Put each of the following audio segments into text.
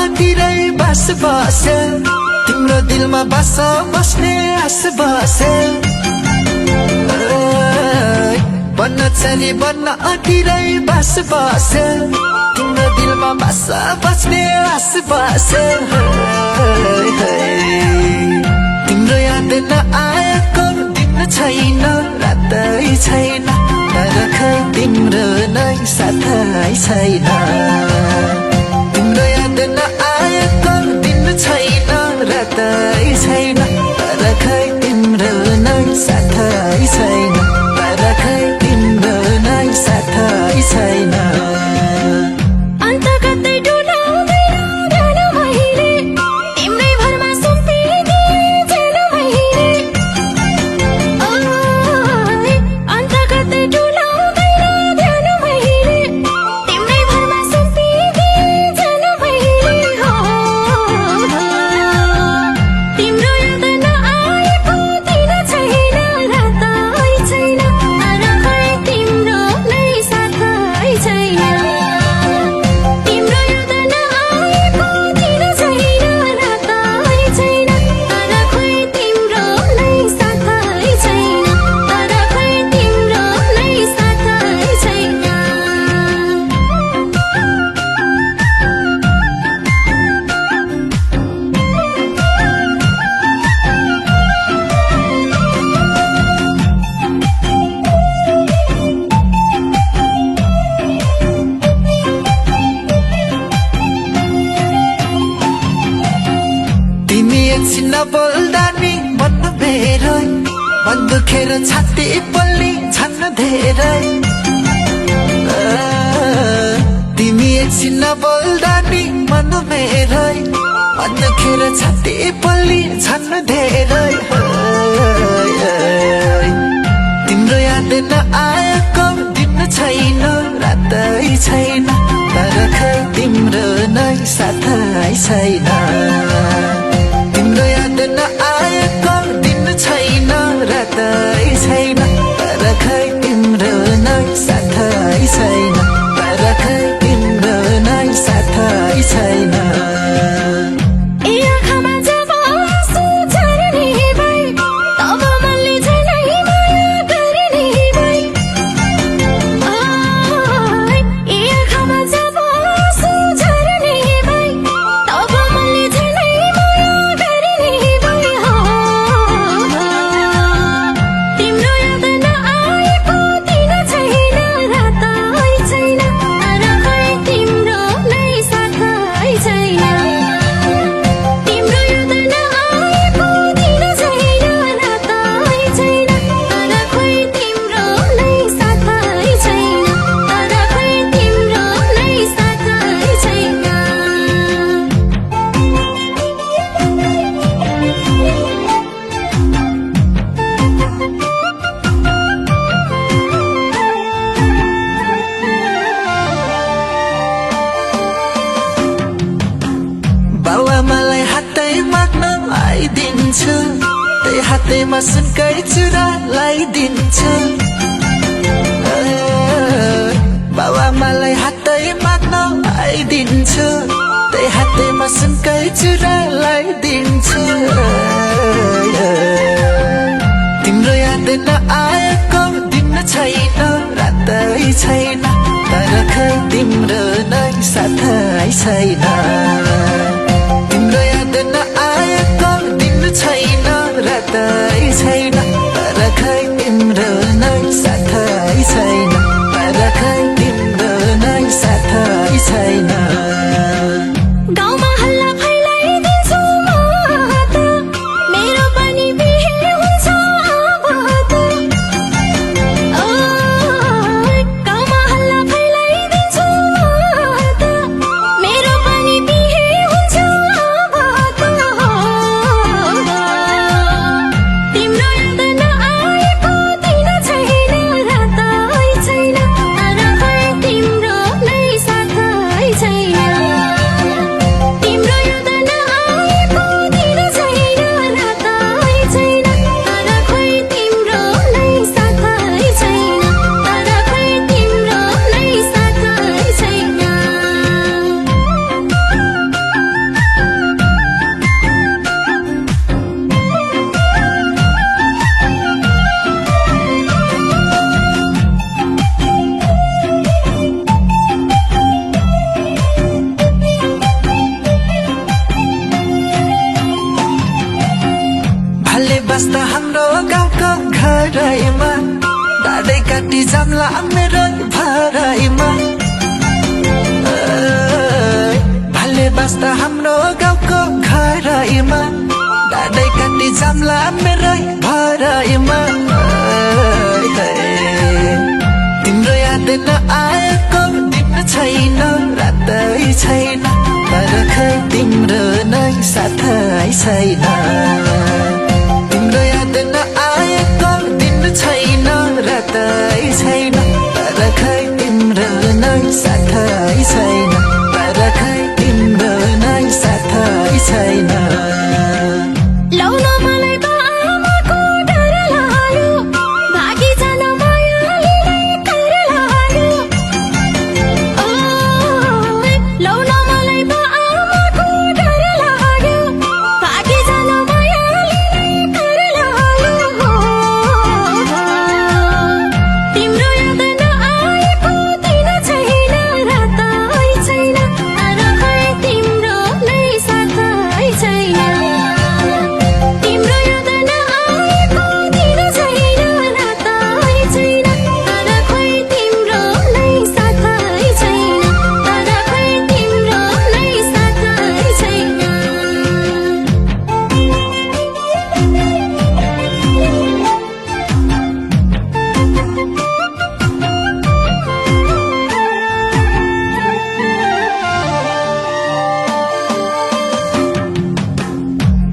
अतिरै बास बस्यो तिम्रो दिलमा बास बस्ने आस बस्यो बन्न चली बन्न अतिरै बास बस्यो तिम्रो दिलमा बास बस्ने आस बस्यो तिम्रो याद नआएको दिन छैन रातै छैन तर खै तिम्रो नै साथै छैन तिम्रो याद नआएको दिन छैन रातै छैन तर खै तिम्रो नै साथै छैन तर खै तिम्रो नै साथै छैन एकछिन बोल्दा नि मन मेरो मन दुखेर छाती पोल्ने झन् धेरै तिमी एकछिन बोल्दा नि मन मेरो मन दुखेर छाती पोल्ने झन् धेरै तिम्रो याद नआएको दिन छैन रातै छैन तर खै तिम्रो नै साथै छैन तिम्रो याद नआएको दिन छैन रातै छैन तर खै तिम्रो नै साथै छैन तर खै तिम्रो नै साथै छैन मलाई हातै माग्न आइदिन्छु त्यही हातैमा सुनकै चुरा लगाइदिन्छु बाबा मलाई हातै माग्न आइदिन्छु त्यही हातैमा सुनकै चुरा लगाइदिन्छु तिम्रो याद नआएको दिन छैन रातै छैन तर खै तिम्रो नै साथै छैन तिम्रो याद नआएको दिन छैन रातै छैन तर खै तिम्रो नै साथै छैन तर खै तिम्रो नै साथै छैन मेरो पनि बस्दा हाम्रो गाउँको घरैमा डाँडै काटी जाम्ला मेरो भराइमा भाले बस्दा हाम्रो गाउँको घरैमा डाँडै काटी जाम्ला मेरो भराइमा तिम्रो याद नआएको दिन छैन रातै छैन तर खै तिम्रो नै साथै छैन तिम्रो याद नआएको दिन छैन रातै छैन तर खै तिम्रो नै साथै छैन तर खै तिम्रो नै साथै छैन लाउन मलाई बाबाको डर लाग्यो भागी जान मायाले कर लाग्यो लाउन मलाई बाबाको डर लाग्यो भागी जान मायाले कर लाग्यो तिम्रो याद नआएको दिन छैन रातै छैन तर खै तिम्रो नै साथै छैन तिम्रो याद नआएको दिन छैन रातै छैन तर खै तिम्रो नै साथै छैन तर खै तिम्रो नै साथै छैन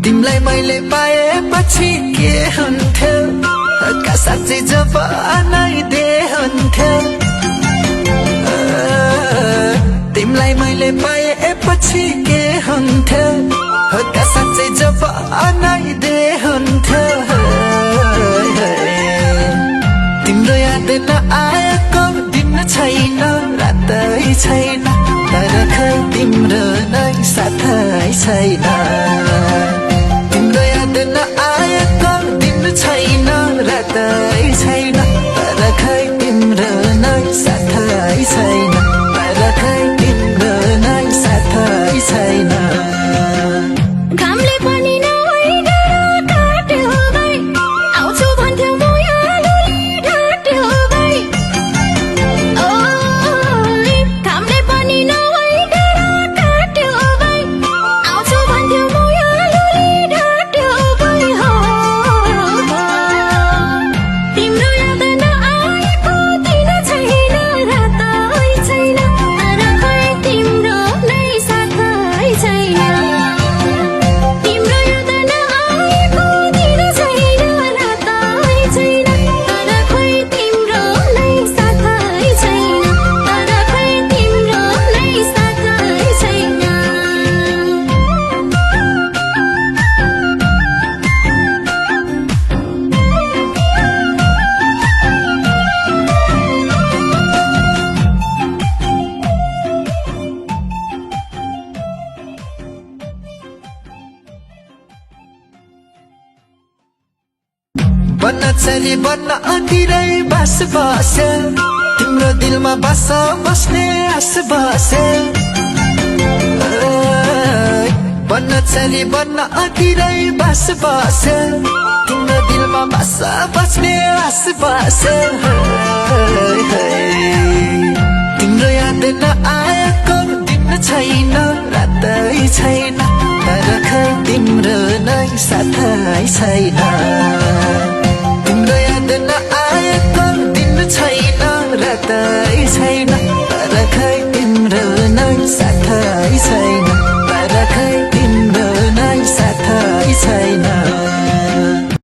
तिमीलाई मैले पाएपछि के हुन्थ्यो हक्का साँच्चै जवानै दे हुन्थ्यो तिमीलाई मैले पाएपछि के हुन्थ्यो हक्का साँच्चै जवानै दे हुन्थ्यो तिम्रो याद नआएको दिन छैन रातै छैन तर खै तिम्रो नै साथै छैन तिम्रो याद नआएको दिन छैन रातै छैन तर खै तिम्रो नै साथै छैन तर खै तिम्रो नै साथै छैन घामले पनि नभई डाँडा काट्यो भाइ आउँछु भन्थ्यो मोयालुले ढाट्यो भाइ घामले पनि नभई डाँडा काट्यो भाइ आउँछु भन्थ्यो मोयालुले ढाट्यो भाइ तिम्रो याद नआएको दिन छैन रातै छैन तर खै तिम्रो नै साथै छैन तिम्रो याद नआएको दिन छैन रातै छैन तर खै तिम्रो नै साथै छैन तर खै तिम्रो नै साथै छैन बन्न चली बन्न अतिरै बास बसे तिम्रो दिलमा बास बस्ने आस बसे बन्न चली बन्न अतिरै बास बसे तिम्रो दिलमा बास बस्ने आस बसे तिम्रो याद नआएको दिन छैन रातै छैन तर खै तिम्रो नै साथै छैन